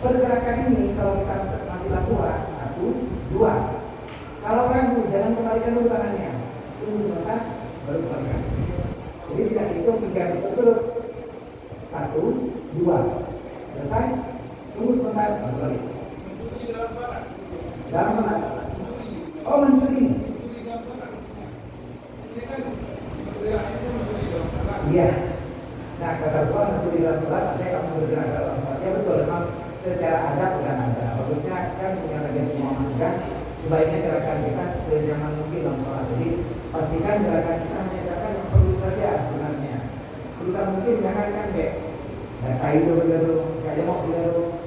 pergerakan ini kalau kita masih lakukan 1, 2. Kalau ragu, jangan kembalikan dulu tangannya. Tunggu sebentar, baru kembalikan. Jadi tidak hitung 3 berturut-turut. 1, 2. Selesai. Tunggu sebentar, baru balik. Dalam sholat. Oh, mencuri. Iya. Nah, kata sholat mencuri dalam sholat, artinya kamu bergerak dalam sholat. Ya betul, memang secara adab dan ada. Bagusnya kan punya kajian pemahaman juga. Sebaiknya gerakan kita senyaman mungkin dalam sholat. Jadi pastikan gerakan kita hanya gerakan yang perlu saja sebenarnya. Sebisa mungkin jangan kan dek. Data itu begitu, kayak mau begitu.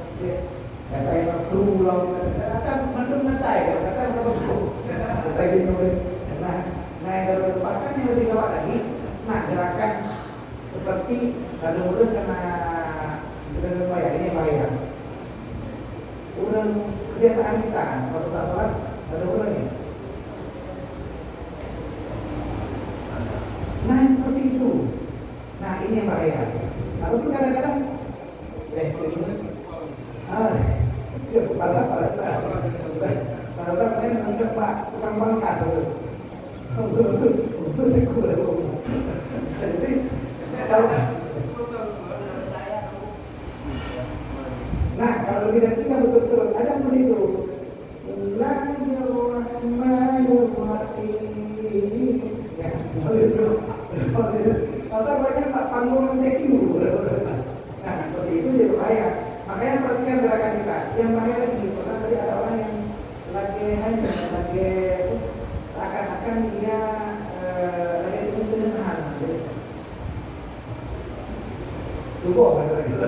Data yang terulang, data mandung data ya, data begitu. Data itu nah yang bahkan yang lebih gawat lagi. Nah, gerakan seperti mudah-mudahan kena supaya ini bahaya. Udah kebiasaan kita kan, waktu saat sholat ada ulangnya. Nah, seperti itu. Nah, ini yang bahaya. Lalu kadang-kadang begini. Saudara main mengikat Pak tukang pangkas itu. Usul cekku dah. Jadi kalau nah, kalau lebih dari 3 betul-betul ada seperti itu. Bismillahirrahmanirrahim. Ya, kalau banyak panggung MTQ. Nah, seperti itu jadi bahaya. Makanya perhatikan gerakan kita. Yang bahaya lagi, soalnya tadi ada orang yang lagi hanya lagi seakan-akan dia lagi tengah-tengahan. Subuh kan gitu.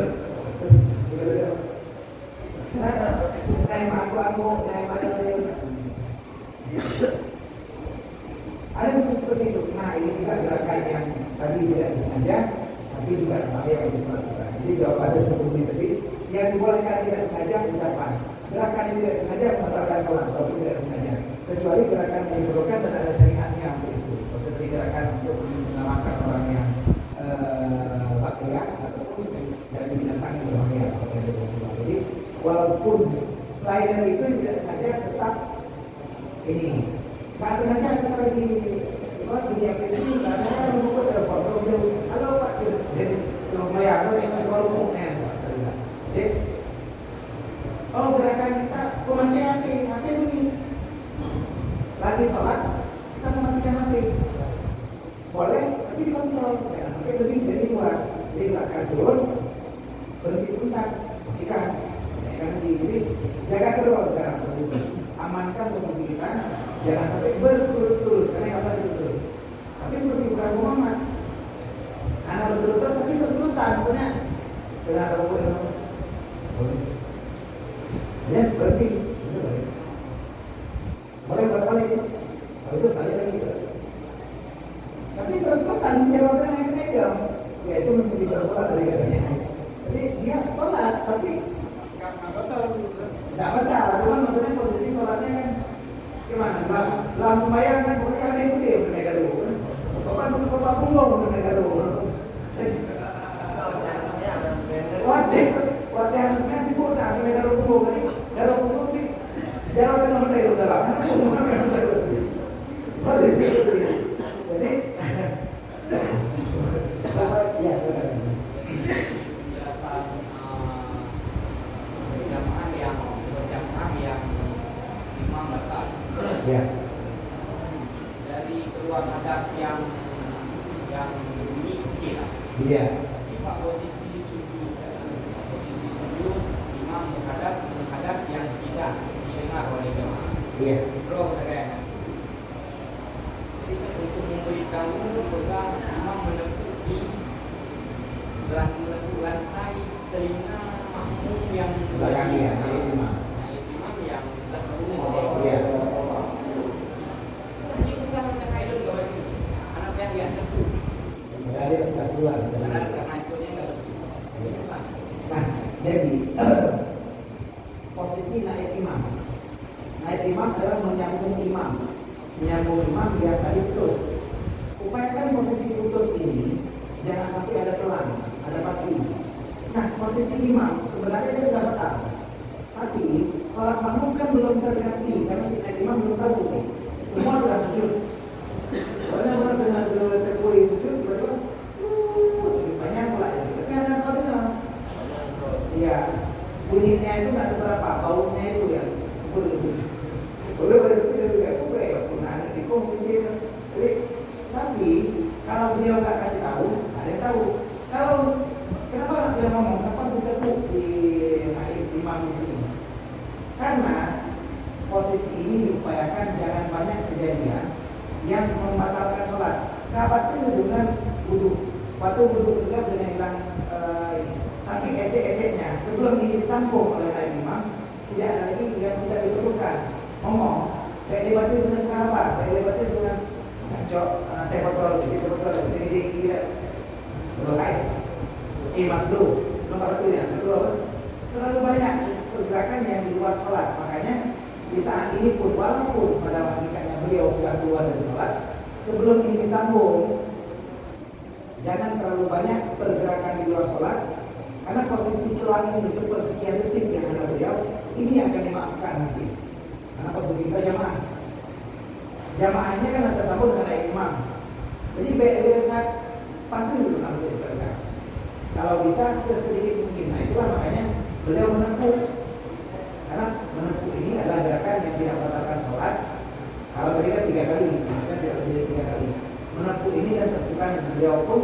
Ada khusus seperti itu. Nah, ini juga gerakan yang tadi tidak disengaja, tapi juga bahaya bagi sholat kita. Jadi jawabannya seperti tadi. Yang dibolehkan tidak sengaja ucapan. Gerakan yang tidak sengaja membatalkan sholat atau tidak sengaja. Kecuali gerakan yang diperlukan dan ada syariatnya untuk itu. Seperti tadi gerakan untuk menyelamatkan orang yang bahaya ataupun dari binatang yang berbahaya seperti yang disebutkan. Jadi walaupun selain dari itu yang tidak sengaja tetap ini. Nggak sengaja kita lagi sholat di aplikasi, nggak sengaja membuka telepon. Kalau bilang halo Pak, jadi kalau saya kalau mau jadi, oh gerakan kita memakai HP begini. Lagi sholat, kita mematikan HP. Boleh, tapi dikontrol. Jangan sampai lebih dari 2. Jadi gerakan turun, berhenti sebentar, matikan. Jadi jaga terus sekarang posisi. Amankan posisi kita, jangan sampai berturut-turut. Karena apa berturut-turut? Tapi seperti bukan Muhammad. Anak berturut-turut, tapi terus-terusan. Maksudnya dengan tahu boleh. Ya, berhenti. Bisa balik. Boleh balik. Habis itu balik lagi. Tapi terus-terusan dijawabkan yang megang. Ya itu menjadi dalam sholat dari katanya. Jadi dia sholat, tapi nggak batal. Cuman maksudnya posisi sholatnya kan gimana? Dalam sembahyang kan pokoknya ada itu dia bermega dulu. Bapak punggung bermega dulu. Wadah harusnya sih bodoh, sampai garuh punggung di jalan dengan benda itu dalam. Posisi itu. Jadi, ya sekarang. Berjamaah yang imam batal. Ya. Dari keluar hadas yang bunyi lah. Iya. Pak posisi imam menghadas yang tidak didengar oleh jemaah. Iya. Bro, katakan. Jadi untuk memberitahu bahwa imam menepuk lantai telinga makmum yang belakangnya, imam yang terhubung. Iya. Ini bukan mengenai dulu anak yang tertutup. Dari sudah keluar. Nah, jadi posisi naib imam. Naib imam adalah menyambung imam yang tadi putus. Upayakan posisi putus ini jangan sampai ada selang, ada pasif. Nah, posisi imam sebenarnya dia sudah batal. sholat makmum kan belum terganti karena si imam belum tahu nih. Semua sedang sujud. Soalnya orang dengar terkoi sujud, berapa? Banyak pula ya. Tapi ada kau dengar? Iya. Bunyinya itu nggak seberapa, baunya itu ya. Boleh kita juga ya. Pernah ada di kunci. Tapi kalau beliau nggak kasih tahu, ada yang tahu. Kalau kenapa beliau ngomong? Kenapa sudah di imam di sini? Karena posisi ini diupayakan jangan banyak kejadian yang membatalkan sholat. Kapan itu dengan wudhu, waktu wudhu juga dengan hilang ini. Tapi ecek-eceknya sebelum ini disambung oleh naib imam, tidak ada lagi yang tidak diperlukan. Ngomong, kayak lebat itu dengan kabar, kayak lebat itu dengan cok, teh botol, jadi tidak belum air. Mas dulu, belum apa itu ya, terlalu banyak pergerakan yang di luar sholat. Makanya di saat ini pun walaupun pada hakikatnya beliau sudah keluar dari sholat, sebelum ini disambung, jangan terlalu banyak pergerakan di luar sholat, karena posisi selang ini sepersekian detik yang ada beliau, ini akan dimaafkan nanti. Karena posisi kita jamaah, jamaahnya kan tersambung dengan imam. Jadi beliau pasti harus dipergerakan. Kalau bisa sesedikit mungkin. Nah itulah makanya beliau menempuh. Karena menempuh ini adalah gerakan yang tidak membatalkan sholat. Kalau tadi kan 3 kali, maka tidak lebih dari 3 kali. Menempuh ini dan tentukan beliau pun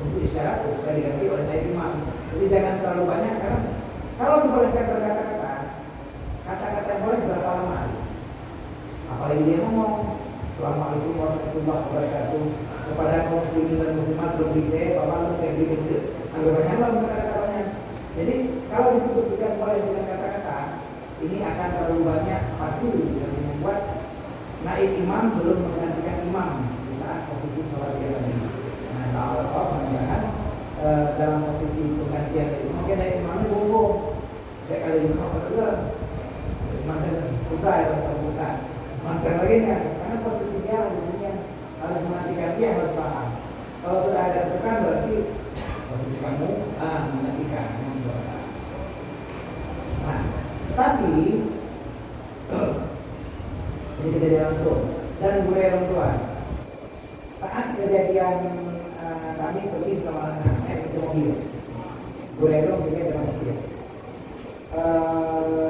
untuk isyarat supaya diganti oleh naib imam. Jadi jangan terlalu banyak karena kalau membolehkan berkata-kata, kata-kata yang boleh berapa lama? Apalagi dia ngomong Assalamualaikum warahmatullahi wabarakatuh kepada kaum muslimin dan muslimat belum dite, paman kayak gitu. Agak banyak lah kata-katanya. Jadi kalau disebutkan boleh dengan kata-kata, ini akan terlalu banyak pasir yang membuat naib imam belum menggantikan imam di saat posisi sholat dia tadi. Nah, Allah SWT mengatakan dalam posisi penggantian itu mungkin naib imamnya bohong. Kayak kali ini apa juga? Mantan buka atau buka. Mantan lagi kan? Karena posisi dia di sini harus menantikan dia harus paham. Kalau sudah ada tekan berarti posisi kamu menantikan. Nah, tapi ini kejadian langsung dan budaya orang tua. Saat kejadian kami pergi sama naik satu mobil, budaya orang juga dalam Mesir.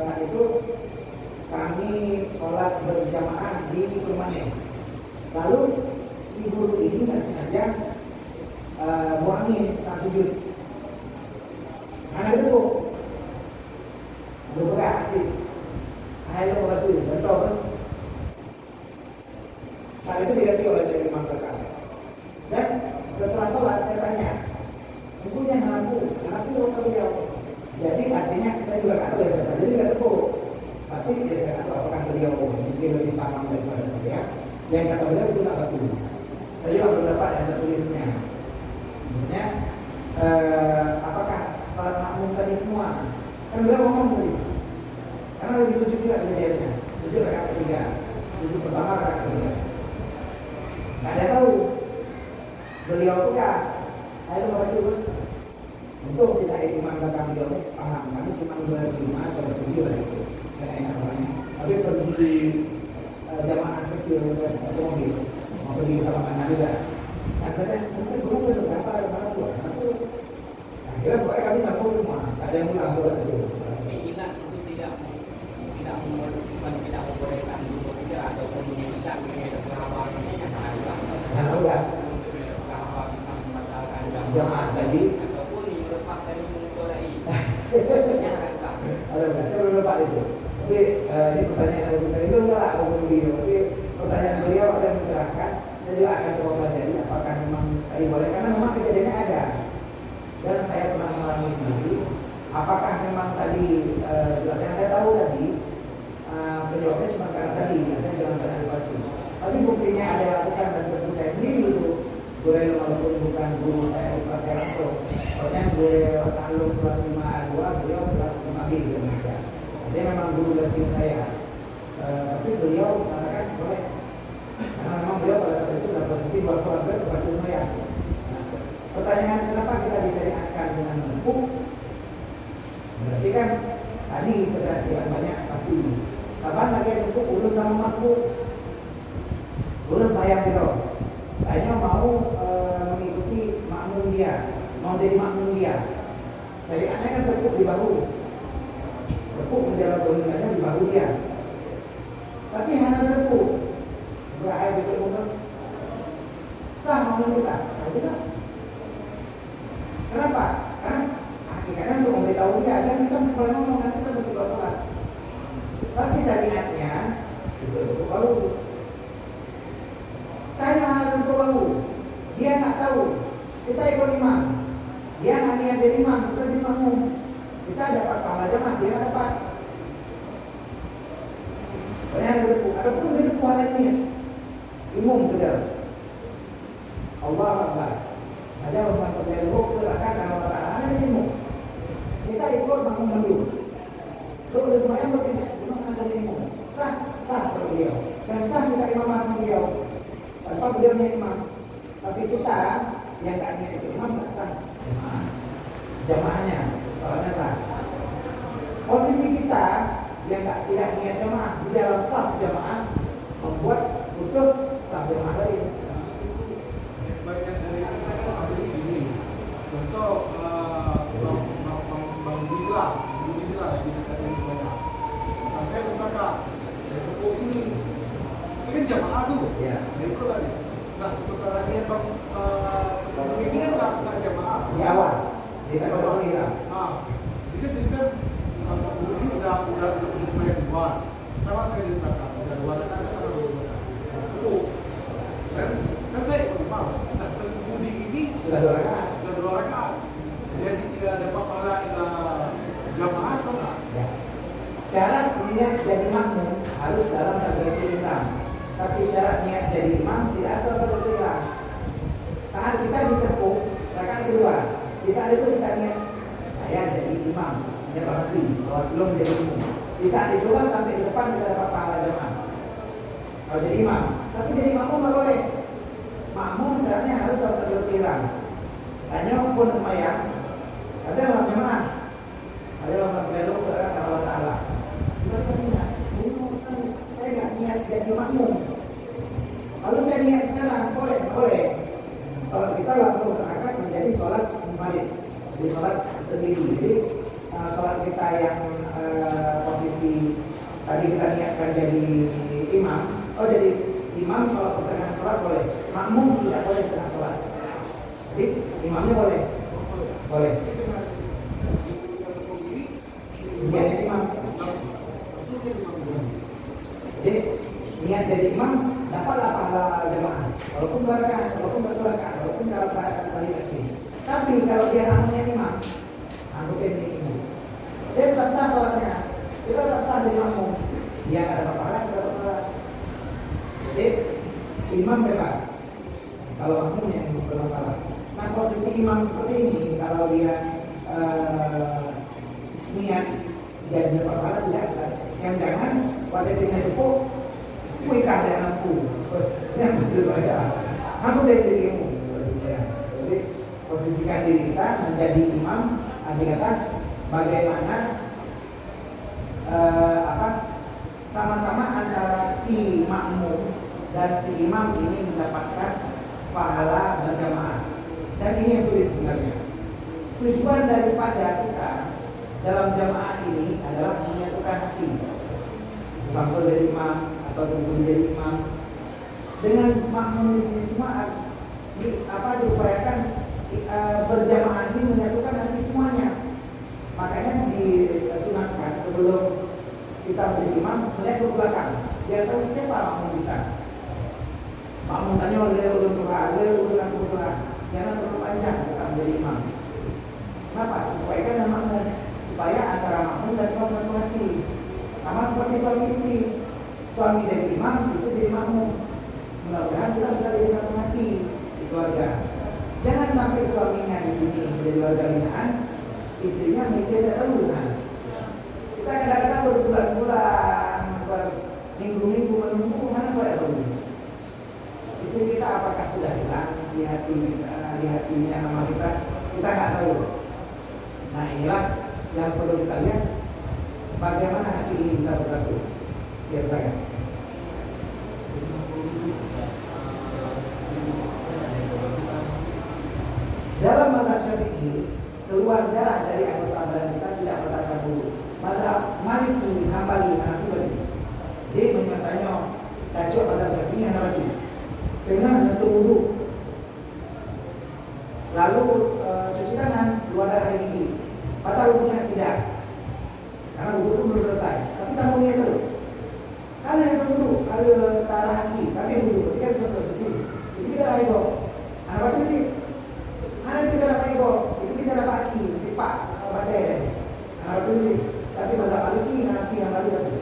Saat itu kami sholat berjamaah di rumahnya. Lalu si guru ini nggak sengaja buangin saat sujud. Mana dulu? Berbuka asik. Ayo lo bantu, betul kan? Saat itu diganti oleh dari imam belakang. Dan setelah sholat saya tanya, ibunya anakku atau dia? Jadi artinya saya juga nggak tahu ya saya. Jadi nggak tahu. Tapi ya saya nggak tahu apakah beliau mungkin lebih paham daripada saya. Yang kata beliau itu nggak betul. Saya juga belum dapat yang tertulisnya. Maksudnya apakah sholat makmum tadi semua? Kan beliau ngomong tadi. Karena lagi sujud juga kejadiannya. Sujud rakaat ketiga. Sujud pertama rakaat ketiga. Nggak ada tahu. Beliau pun ya. Ayo bapak itu. Untuk si naib imam belakang beliau paham. Kami cuma 25 atau 7 lah itu. Saya ingat orangnya. Tapi pergi jamaah kecil satu mobil. Mau pergi sama anak juga. Nah saya mungkin belum tentu apa ada mana pun. Akhirnya pokoknya kami sambung semua. Ada yang pulang sholat itu. Tidak membolehkan dulu tidak ataupun tidak bisa membatalkan jamaah tadi ataupun lepas dari mengkodai. Saya belum dapat itu. Tapi ini pertanyaan yang besar itu enggak lah aku beliau. Masih pertanyaan beliau akan mencerahkan. Saya juga akan coba pelajari apakah memang tadi boleh karena memang kejadiannya ada dan saya pernah mengalami sendiri. Apakah memang tadi jelas yang saya tahu tadi penyebabnya cuma karena tadi artinya jangan banyak pasti. Tapi buktinya ada yang lakukan dan tentu saya sendiri itu boleh walaupun bukan guru saya kelas saya langsung. Soalnya beliau salur kelas 5A2, beliau kelas 5B gitu aja. Dia memang guru dan tim saya. Tapi beliau mengatakan boleh karena memang beliau pada saat itu sudah posisi luar sholat berarti saya. Pertanyaan kenapa kita disyariatkan dengan menempuh? Berarti kan Tadi cerita yang banyak pasti. Saban lagi ada buku ulun dalam masbuk. Ulun sayang gitu. Tanya mau mengikuti makmum dia, mau jadi makmum dia. Syariatnya kan tepuk di bahu. Tepuk menjalan perundangannya di bahu dia. Tapi hanya tepuk. Berapa betul umur? Sah makmum kita, sah juga. Kenapa? Karena hakikatnya untuk memberitahu dia dan kita sekolah ngomong nanti kita mesti sholat. Tapi syariatnya disuruh tepuk bahu. Tanya hal tepuk bahu, dia nggak tahu. Kita ikut imam, dia nggak niat jadi imam, kita jadi makmum. Kita dapat pahala jamaah, dia nggak dapat. Banyak ada tepuk, ada pun dia tepuk hal ini. Umum sudah. Allah Akbar. Saja orang percaya dulu gerakan Allah Taala ada ilmu. Kita ikut makmum mendung. Itu udah semuanya berbeda. Imam ada ilmu. Sah seperti beliau. Dan sah kita imam makmum beliau. Tanpa beliau nih imam. Tapi kita yang tak niat itu imam nggak sah. Jamaahnya, soalnya sah. Posisi kita yang tidak niat jamaah di dalam saf jamaah membuat putus saf jamaah lain. Banyak dari kita kan sampai ini. Contoh Bang Bila lagi dari semuanya. Nah, saya ke belakang, saya tepuk ini. Ini kan jamaah tuh. Ya. Saya ikut lagi. Nah, sementara dia Bang ini kan nggak jamaah. Di awal, kita kalau kira. Nah, ini kan ini udah semuanya di luar. Sama saya di belakang, udah luar kan ada di belakang. Tepuk. Saya ikut imam. Nah, pengemudi ini Sudah 2 rakaat. sudah 2 rakaat. Jadi tidak dapat pahala jamaah atau enggak? Ya. Syarat niat jadi makmum harus dalam takbiratul ihram. Tapi syarat niat jadi imam tidak asal takbiratul ihram. Saat kita ditepuk rakaat kedua, di saat itu kita niat saya jadi imam, ya berarti kalau belum jadi imam. Di saat itulah sampai di depan kita dapat pahala jamaah. Kalau jadi imam, tapi jadi makmum nggak boleh. Makmum syaratnya harus dalam takbiratul ihram. Tanya pun semayang, ada orang jamaah, ada orang berdoa kepada Allah Taala. Kita ingat, saya nggak niat jadi makmum. Lalu saya niat sekarang, boleh? Sholat kita langsung terangkat menjadi sholat munfarid, jadi sholat sendiri. Jadi sholat kita yang posisi tadi kita niatkan jadi imam, jadi imam kalau pertengahan sholat boleh, makmum tidak boleh pertengahan sholat. Jadi imamnya boleh. Niatnya imam. Jadi niat jadi imam dapatlah pahala jamaah. Walaupun 2 rakaat, walaupun 1 rakaat, walaupun kalau rakaat lagi. Tapi kalau dia namanya imam, anggapnya ini imam. Dia tetap sah sholatnya. Dia tetap sah jadi makmum. Dia nggak dapat pahala, tidak dapat pahala. Jadi imam bebas. Kalau makmum yang bermasalah. Nah, posisi imam seperti ini kalau dia niat jadi dapat pahala tidak. Yang jangan pada dia itu kuikah dengan aku yang berbeda. Aku dari dirimu. Jadi posisikan diri kita menjadi imam. Arti kata bagaimana sama-sama antara si makmum dan si imam ini mendapatkan pahala berjamaah. Dan ini yang sulit sebenarnya. Tujuan daripada kita dalam jamaah ini adalah menyatukan hati. Samsul jadi imam atau tunggu jadi imam dengan makmum di sini semua diupayakan berjamaah ini menyatukan hati semuanya. Makanya disunatkan sebelum kita menjadi imam melihat ke belakang biar tahu siapa makmum kita. Makmum tanya oleh ulun aku Tuhan, jangan terlalu panjang kita menjadi imam. Kenapa? Sesuaikan dengan makmum supaya antara makmum dan imam satu hati. Sama seperti suami istri, suami jadi imam, istri jadi makmum. Mudah-mudahan kita bisa jadi satu hati di keluarga. Jangan sampai suaminya di sini menjadi warga binaan, istrinya mungkin tidak tahu Tuhan. Kita kadang-kadang berbulan-bulan, berminggu-minggu menunggu mana saya tahu. Istri kita apakah sudah hilang di hatinya nama kita nggak tahu. Nah inilah yang perlu kita lihat. bagaimana hati ini bisa bersatu? Ya silakan. Dalam mazhab Syafi'i, keluar darah dari anggota badan kita tidak bertanda dulu. Mazhab Maliki, Hambali, Hanafi, dia menyatakan tajuk mazhab Syafi'i Hanafi. Tengah untuk wudhu, lalu cuci tangan, keluar darah dari gigi. Batal wudhunya tidak, karena wudhu pun belum selesai. Tapi sambungnya terus. Kalau yang wudhu, kalau darah kaki, tapi wudhu, dia bisa suci. Itu darah ego. Anak apa sih? Ada di dalam ego, itu di dalam kaki, sifat, badai. Anak apa sih? Tapi mazhab Maliki, Hanafi, Hambali tapi.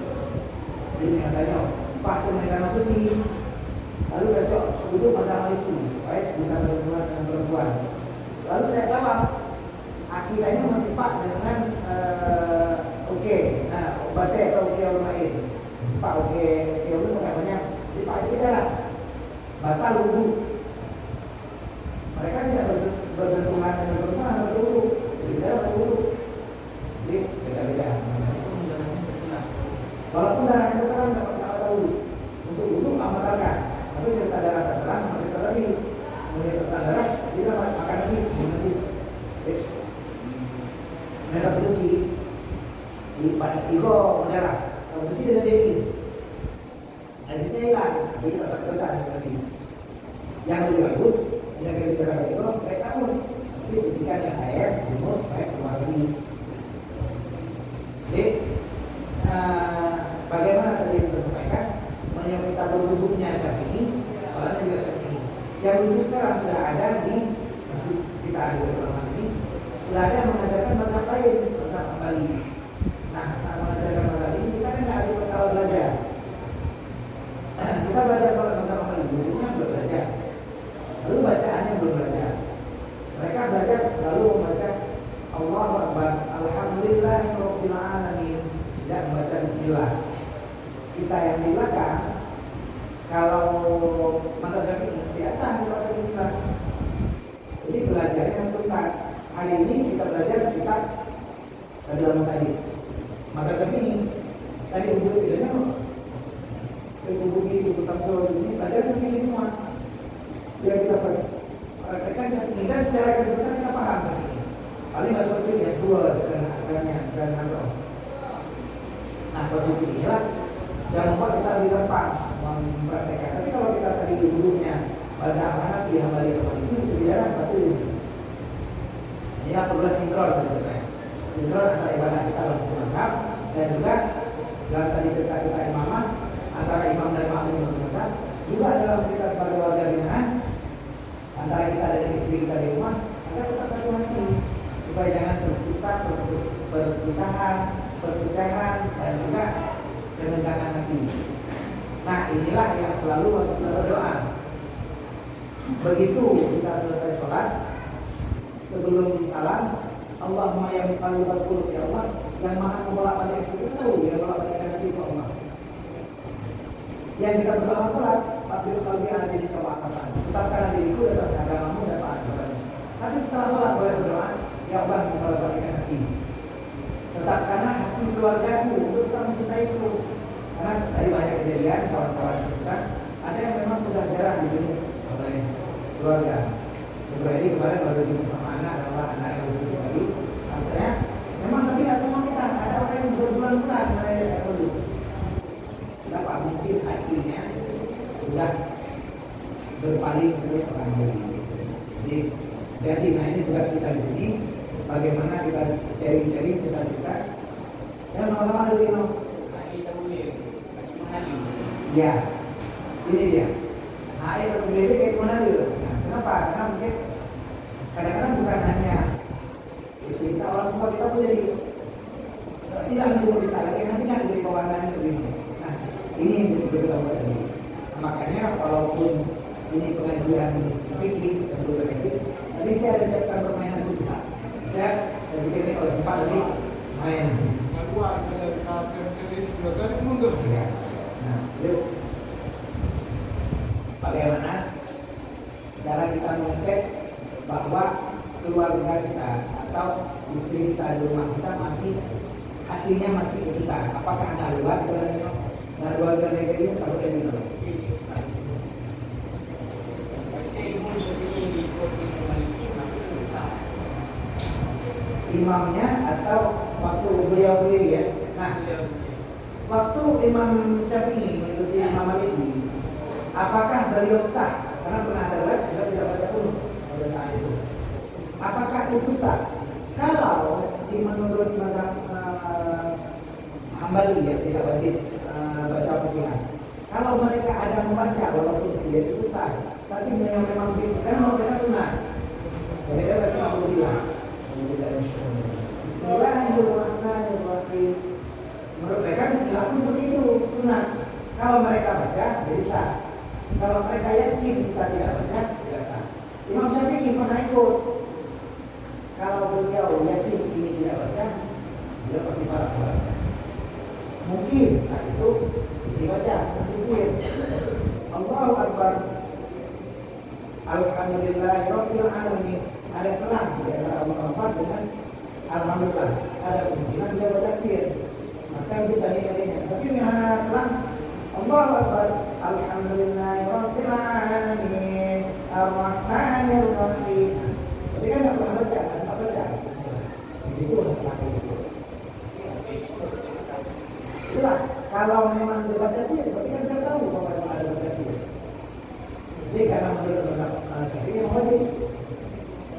Jadi katanya, Pak dengan suci. Lalu cocok wudhu mazhab Maliki supaya bisa berhubungan dengan perempuan. Lalu saya tawaf, akhirnya masih pak dengan oke, nah badai atau oke orang lain. Pak oke orang bukan banyak, jadi pak itu adalah batal wudhu. Mereka tidak bersentuhan dengan perempuan atau wudhu, jadi dalam wudhu. Jadi beda-beda. Walaupun darahnya terang dapat wudhu, untuk wudhu amalkan. Tapi cerita darah terang sama cerita tadi, mulai terang darah kita makan najis. Mereka suci di pada tiga darah. Kalau suci dengan jadi najisnya hilang, jadi tetap besar najis. Yang lebih bagus menjaga di darah itu baik tahun, tapi sucikan yang air, bunuh supaya keluar lagi. Jadi bagaimana tadi yang kita sampaikan? Menyebutkan berwudhunya Syafi'i, soalnya juga Syafi'i. Yang wudhu sekarang sudah ada di masjid kita di Ulama ini, sudah ada yang mengajarkan mazhab lain, mazhab Hambali. Nah, saat mengajarkan mazhab ini kita kan tidak habis kalau belajar. Kita belajar soal mazhab Hambali, wudhunya belum belajar, lalu bacaannya belum belajar. Mereka belajar lalu membaca Allahu Akbar, Alhamdulillahirabbil alamin, tidak membaca Bismillah. Kita yang di belakang, kalau mazhab Syafi'i tidak sah kita baca Bismillah. Jadi belajarnya harus tuntas. Hari ini kita belajar kitab Sadil tadi. Mazhab Syafi'i tadi buku pilihannya apa? Buku Samsul di sini belajar Syafi'i semua. Biar kita praktekkan Syafi'i dan secara garis besar kita paham Syafi'i. Paling baca kecil yang dua dan handro. Nah posisi inilah yang membuat kita lebih gampang mempraktekkan. Tapi kalau kita tadi wudhunya mazhab Hanafi, Hambali atau Maliki itu tidak ada berarti inilah perlu sinkron tadi ceritanya. Sinkron antara ibadah kita dalam satu mazhab dan juga dalam tadi cerita kita imamah antara imam dan makmum dalam satu mazhab, juga dalam kita sebagai warga binaan antara kita dengan istri kita di rumah, agar tetap satu hati supaya jangan tercipta perpisahan, perpecahan dan juga ketegangan hati. Nah inilah yang selalu harus kita berdoa. Begitu kita selesai sholat, sebelum salam, Allahumma ya muqallibal qulub, ya Allah yang maha membolak-balik hati. Kita tahu ya bolak-balik hati itu Allah. Yang kita berdoa sholat, sabbil qalbi ala dinika wa aqatan, tetapkanlah diriku di atas agamamu dan taat kepada-Mu. Tapi setelah sholat boleh berdoa, ya Allah membolak-balik hati. Tetapkanlah hati keluargaku untuk tetap mencintaiku. Karena tadi banyak kejadian kawan-kawan yang cerita, ada yang memang sudah jarang dijemput oleh keluarga. Beberapa ini kemarin baru dijemput sama anak, adalah anak yang lucu sekali. Artinya memang tapi ya semua kita ada orang yang berbulan-bulan dari dulu. Berapa mungkin hatinya sudah berpaling ke orang lain. Jadi nah ini tugas kita di sini. Bagaimana kita sharing-sharing cerita-cerita. Ya sama-sama dulu ini. Ya, ini dia. Nah, itu berbeda kayak mana dulu? Nah, kenapa? Karena mungkin kadang-kadang bukan hanya istri kita, orang tua kita pun jadi tidak menjemput kita lagi, nanti kan jadi kawanan itu ini. Nah, ini yang kita buat tadi. Nah, makanya walaupun ini pengajian fikih dan budaya, tadi saya ada siapkan permainan untuk kita. Saya pikir ini kalau sempat tadi main. Kedua, kalau ini sudah kan mundur. Ya. Nah, yuk. Bagaimana cara kita mengetes bahwa keluarga kita atau istri kita di rumah kita masih hatinya masih kita. Apakah anda lewat kalau nengok? Nah, dua jalan yang ini kalau kayak gitu. Imamnya atau waktu beliau sendiri ya. Nah, waktu Imam Syafi'i mengikuti Imam Maliki, apakah beliau sah? Karena pernah ada beliau tidak baca kunut pada saat itu. Apakah itu sah? Kalau menurut mazhab Hambali ya tidak wajib baca Fatihah. Kalau mereka ada membaca walaupun sir itu sah, tapi memang karena mereka sunah. Jadi dia baca Alhamdulillah. Bismillahirrahmanirrahim. Menurut mereka Bismillah pun seperti itu sunah. Kalau mereka baca jadi sah. Kalau mereka yakin kita tidak baca tidak sah. Imam Syafi'i pernah ikut. Kalau beliau yakin ini tidak baca, beliau pasti parah sholatnya. Mungkin saat itu dibaca sir. Allahu Akbar. Alhamdulillahirabbil alamin. Ada selang di antara Allahu dengan Alhamdulillah. Ada kemungkinan dia baca sir. Maka kita nilainya. Tapi hanya selang Allahu Akbar. Alhamdulillahirabbil alamin. Ar-Rahmanir-Rahim. Tapi kan nggak pernah baca, nggak sempat baca. Di situ ada sakit itu. Itulah kalau memang dia baca sir, berarti kan kita tahu bahwa memang ada baca sir. Jadi karena menurut mazhab Syafi'i yang wajib.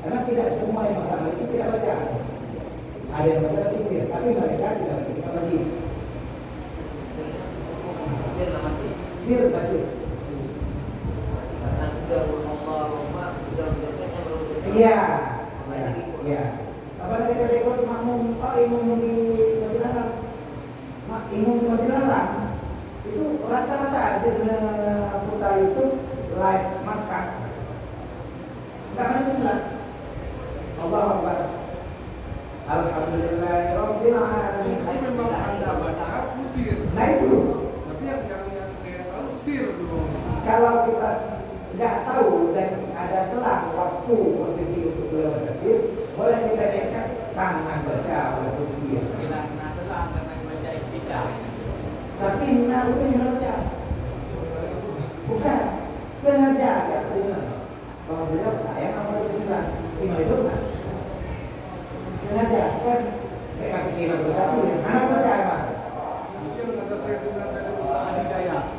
Karena tidak semua yang masalah itu tidak baca. Ada yang baca tapi sir, tapi mereka tidak wajib. Sir baca. Iya. Iya. Apalagi kita ikut makmum imam di Masjid Haram. Imam di Masjid Haram itu rata-rata putra itu live Makkah. Enggak masuk sunat. Allahu Akbar. Alhamdulillahirabbil alamin. Itu memang Anda baca mutir. Nah itu. Tapi yang saya tahu sir dulu. Kalau kita nggak tahu dan ada selang waktu posisi untuk beliau baca sir, boleh kita lihat sangat baca walaupun sir. Selang karena baca ibadah. Tapi nabi yang baca, bukan sengaja agak dengar bahwa beliau sayang sama baca sunnah, imam itu kan sengaja supaya mereka pikir baca sir, anak baca apa? Itu yang kata saya dengar dari Ustaz Adi Dayat.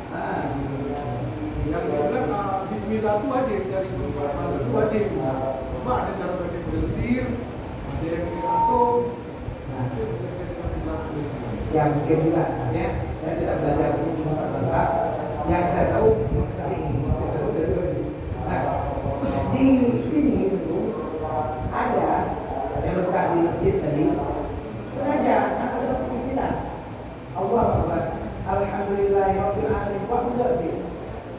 Yang bilang Bismillah itu wajib dari Quran itu wajib. Cuma ada cara baca dengan sir, ada yang langsung. Itu yang saya dengar penjelasan. Ya mungkin juga, artinya saya tidak belajar fikih bahasa. Yang saya tahu Syafi'i, saya tahu saya baca. Nah, di sini dulu ada yang letak di masjid tadi sengaja nak baca fikih kita. Allahu Akbar. Alhamdulillahirabbil alamin. Wah enggak sih.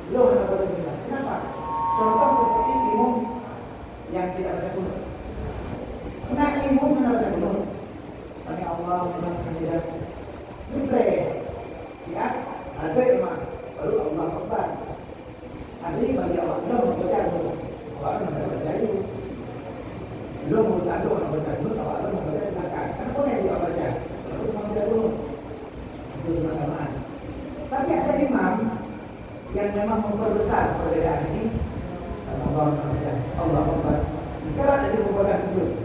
Belum ada baca sunnah. Kenapa? Contoh seperti imam yang tidak baca kunut. Nah, imam mana baca kunut? Sami Allahu liman hamidah. Betul. Siap? Ada imam. Baru Allahu Akbar. Ahli bagi Allah. Belum baca kunut. Allah baca itu. Belum urusan doa baca kunut. Allah baca silakan. Karena boleh juga baca. Lalu imam tidak kunut. Itu sunnah tambahan. Tapi ada imam yang memang memperbesar perbedaan ini sama Allah Akbar. Kalau ada di pembaca sujud,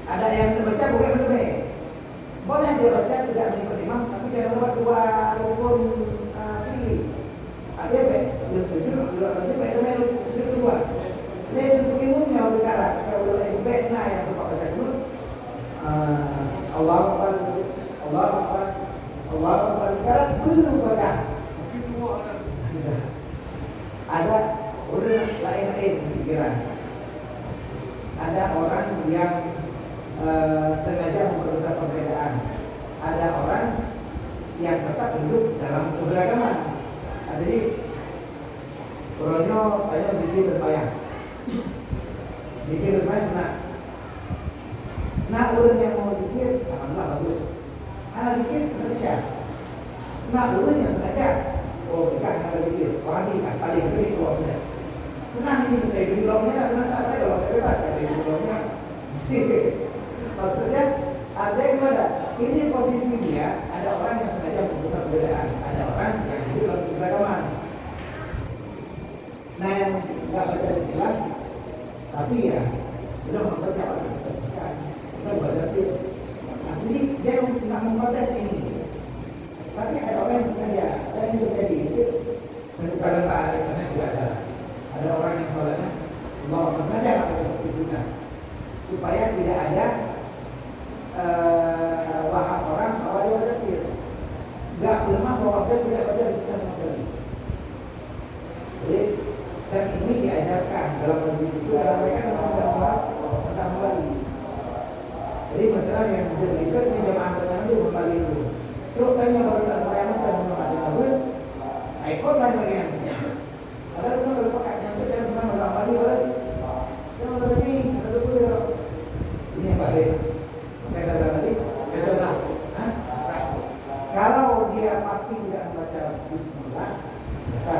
ada yang membaca bukan lebih. Boleh dia baca tidak mengikut imam, tapi jangan lupa dua rukun fi'li. Ada baik, dia sujud, dia nanti baik dia sujud kedua. Dia rukun imamnya oleh karat, supaya boleh baik nah yang sempat baca dulu. Allah Akbar, Allah Akbar, Allah Akbar. Karat belum baca. Mungkin dua ada orang lain-lain pikiran. Ada orang yang sengaja memperbesar perbedaan. Ada orang yang tetap hidup dalam keberagaman. Jadi Kuronyo tanya zikir bersemayam. Zikir bersemayam sunat. Nah orang yang mau zikir, alhamdulillah bagus. Anak zikir Malaysia. Nah orang yang sengaja, oh mereka anak zikir, pahami kan, paling lebih keluarnya. Senang ini kita hidup di lomnya, senang tak apa kalau bebas kita hidup di lomnya. Maksudnya Ada yang mana? Ini posisi dia, ada orang yang sengaja membesar perbedaan, ada orang yang hidup dalam keberagaman. Nah yang nggak baca bismillah, tapi ya udah membaca kita baca sih. Nanti dia nggak memprotes ini, tapi ada orang yang sengaja, dan itu terjadi. Itu kadang Pak karena juga ada orang yang sholatnya Allah sengaja nggak baca bismillah supaya tidak ada waham orang bahwa dia baca sir, nggak lemah bahwa dia tidak baca bismillah sama sekali. Jadi dan ini diajarkan dalam masjid itu karena mereka memang sedang membahas bersama lagi. Jadi mereka yang berikut ini jemaah berjalan dulu kembali dulu. Terus tanya baru tak saya makan mengenai kabel, ikut lah bagian. Ada pun kalau pakai yang itu dan pernah bersama lagi boleh. Jangan bahasa ini, ada dulu. Ini yang balik. Kayak saya tadi, coba. Kalau dia pasti tidak membaca bismillah, biasa.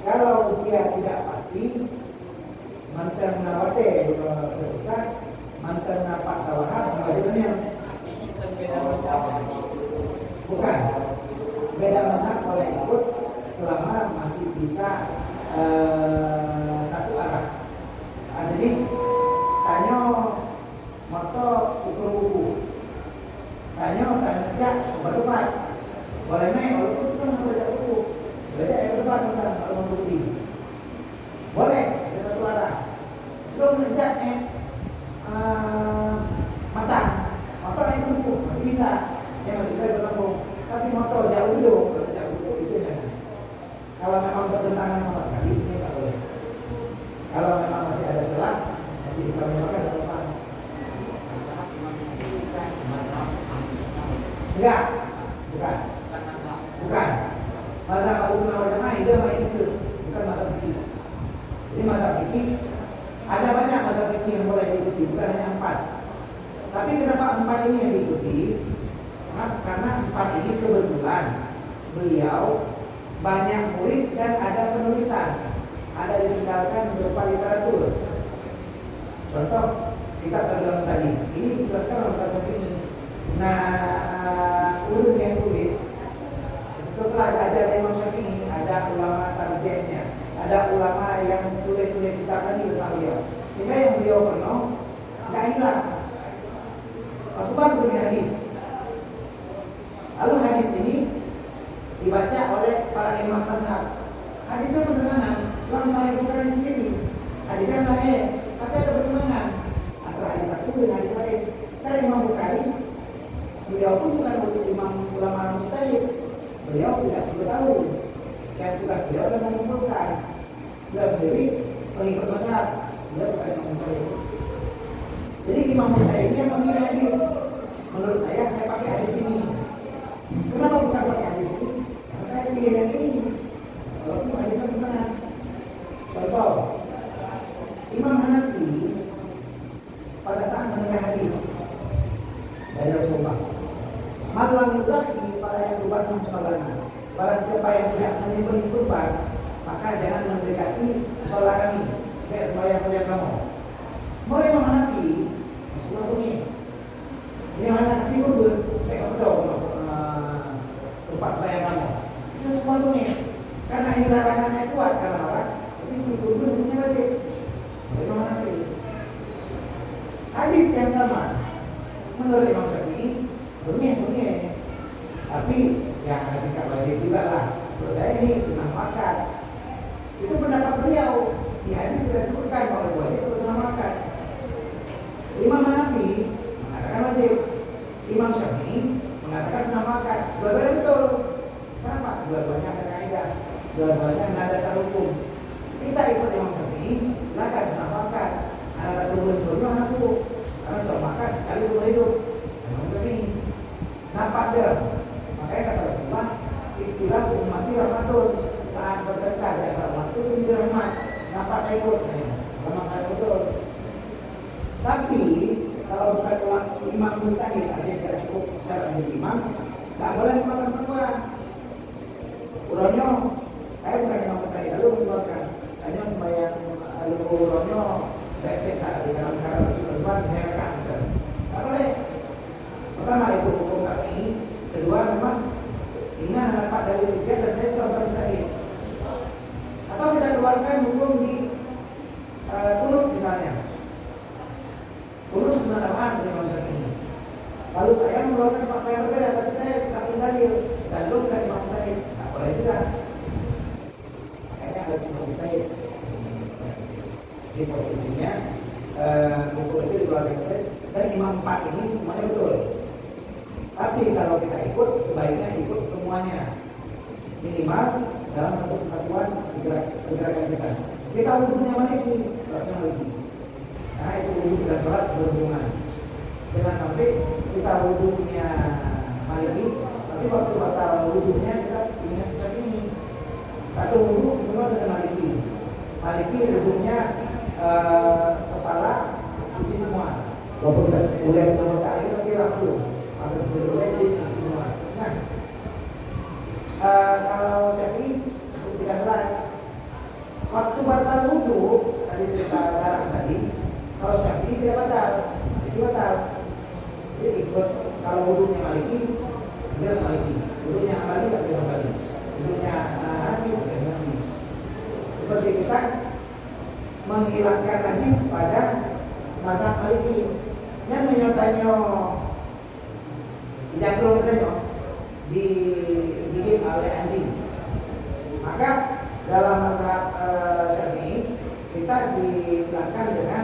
Kalau dia tidak pasti, mantan nawate besar, mantan napak tawahab, bagaimana? Bukan, beda mazhab boleh ikut selama masih bisa satu arah. Jadi tanya moto ukur buku, tanya kerja berdebat, boleh naik walaupun kita nggak belajar buku, belajar yang berdebat tentang kalau membukti, boleh ada satu arah. Belum ngejak matang, motor itu buku masih bisa, dia masih bisa bersambung. Tapi motor jauh dulu, kalau jauh dulu itu jangan. Kalau memang bertentangan sama sekali, ini nggak boleh. Kalau memang masih ada celah, masih bisa menyamakan dengan apa? Enggak, bukan. Bukan. Mazhab Ahlussunnah wal Jamaah itu bukan mazhab fikih. Jadi mazhab fikih ada banyak mazhab fikih yang boleh diikuti, bukan hanya 4. Tapi kenapa 4 ini yang diikuti? Karena 4 ini kebetulan beliau banyak murid dan ada penulisan, ada ditinggalkan berupa literatur. Contoh kitab sebelum tadi, ini dijelaskan dalam mazhab Syafi'i. Nah, ulum yang tulis setelah ajaran Imam Syafi'i, ada ulama tarjihnya, ada ulama yang tulis-tulis kitab tadi tentang beliau, sehingga yang beliau penuh nggak hilang. Masukkan ke hadis. Lalu hadis ini dibaca oleh para imam mazhab. Hadisnya bertentangan, Imam Sahih Bukhari sendiri hadisnya sahih, tapi ada pertentangan antara hadis satu dengan hadis lain. Dan Imam Bukhari, beliau pun bukan imam ulama mujtahid, beliau tidak tahu. Yang tugas beliau adalah mengumpulkan. Beliau sendiri pengikut mazhab, beliau bukan imam mujtahid. Jadi imam mujtahid ini yang memilih hadis. Menurut saya pakai hadis ini. Kenapa bukan pakai hadis ini? Karena saya pilih yang ini. Walaupun hadisnya bertentangan. Contoh, Imam Hanafi pada saat mendengar hadis dari Rasulullah, malam yudahi pada yang berubah musalana. Barang siapa yang tidak menyembelih kurban, maka jangan mendekati sholat kami. Kayak sembahyang saja kamu. Mulai Imam Hanafi, Rasulullah bunyi. Imam Hanafi kurban, mereka betul tempat sembahyang kamu. Itu semua bunyi. Karena ini larangannya kuat karena orang, tapi si kurban hukumnya wajib. Imam Hanafi. Hadis yang sama menurut Imam Syafi'i bunyi. Tapi ya ada tingkat wajib juga lah. Menurut saya ini sunnah muakkad. Itu pendapat beliau. Di hadis tidak disebutkan bahwa wajib atau sunnah muakkad. Imam Hanafi mengatakan wajib. Imam Syafi'i mengatakan sunnah muakkad. Dua-duanya betul. Kenapa? Dua-duanya ada kaidah. Dua-duanya ada dasar hukum. Kita ikut Imam Syafi'i, silakan sunnah muakkad. Anak turun anak hukum. Karena sunnah muakkad sekali seumur hidup. Imam Syafi'i. Nah pada makanya kata Rasulullah, ikhtilaf ummati rahmatun. Saat bertengkar di antara umat itu menjadi rahmat. Dapat ikut, memang saya betul. Tapi kalau bukan imam mustahil, artinya tidak cukup syarat menjadi imam, tak boleh mengeluarkan fatwa. Uronyo, saya bukan imam mustahil, lalu mengeluarkan. Hanya sembahyang lalu uronyo, baik di dalam Lalu saya mengeluarkan fakta yang berbeda, tapi saya tetap dalil dan lu bukan Imam Mujtahid. Nah, boleh juga. Makanya harus Imam Mujtahid. Di posisinya buku itu dikeluarkan dan Imam 4 ini semuanya betul. Tapi kalau kita ikut, sebaiknya ikut semuanya. Minimal dalam satu kesatuan pergerakan kita. Kita wudhunya Maliki, sholatnya Maliki. Karena itu wudhu dan sholat berhubungan. Jangan sampai kita wudhunya Maliki, tapi waktu batal wudhunya kita ingat Syafi'i. Satu wudhu benar dengan Maliki. Maliki wudhunya kepala cuci semua. Walaupun udah nomor kali tapi laku harus boleh cuci semua. Nah, kalau Syafi'i tidak benar. Waktu batal wudhu tadi cerita Barang tadi, kalau Syafi'i tidak batal, itu batal. Jadi ikut kalau wudhunya Maliki, dia Maliki. Wudhunya Hambali, dia Hambali. Wudhunya Hanafi, dia Hanafi. Seperti kita menghilangkan najis pada mazhab Maliki. Yang menyotanya dijangkul digigit oleh anjing. Maka dalam mazhab Syafi'i kita dihilangkan dengan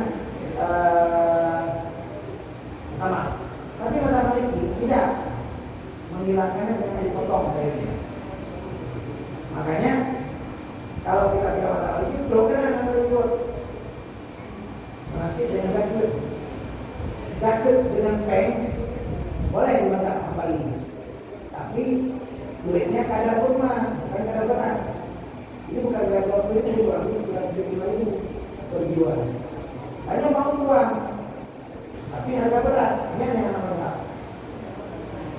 sama. Tapi mazhab Maliki tidak, menghilangkannya dengan dipotong kayaknya. Makanya kalau kita tidak mazhab Maliki, broken dan ribut. Menasih dengan zakut. Zakut dengan peng boleh di mazhab Hambali. Tapi kulitnya kadar kurma, bukan kadar beras. Ini bukan kadar kulit, ini kurang lebih sekitar 75.000 per jiwa. Hanya mau uang, tapi harga beras, ini yang mazhab.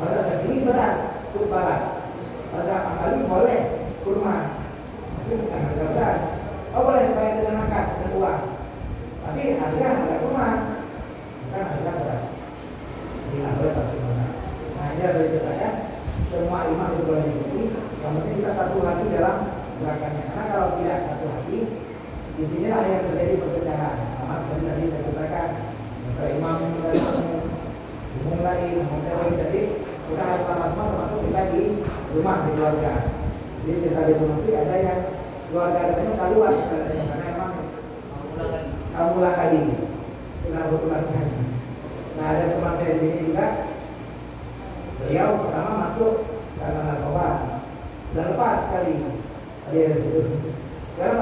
Mazhab Syafi'i beras, barat. Mazhab Hambali boleh kurma, tapi bukan harga beras. Oh boleh bayar dengan akad, dengan uang. Tapi harga kurma, bukan harga beras. Ini nggak boleh tapi mazhab. Nah ini adalah diceritakan semua imam itu boleh diikuti. Yang penting kita satu hati dalam gerakannya. Karena kalau tidak satu hati, disinilah yang terjadi perpecahan. Sama seperti tadi saya ceritakan antara imam dan umum lain, jadi kita harus sama-sama termasuk kita di rumah di keluarga. Jadi cerita di Munafi ada yang keluarga katanya keluar katanya karena emang kamu kali sudah berulang kali. Nah ada teman saya di sini juga, beliau pertama masuk karena narkoba, udah lepas sekali. Tadi ada situ. Sekarang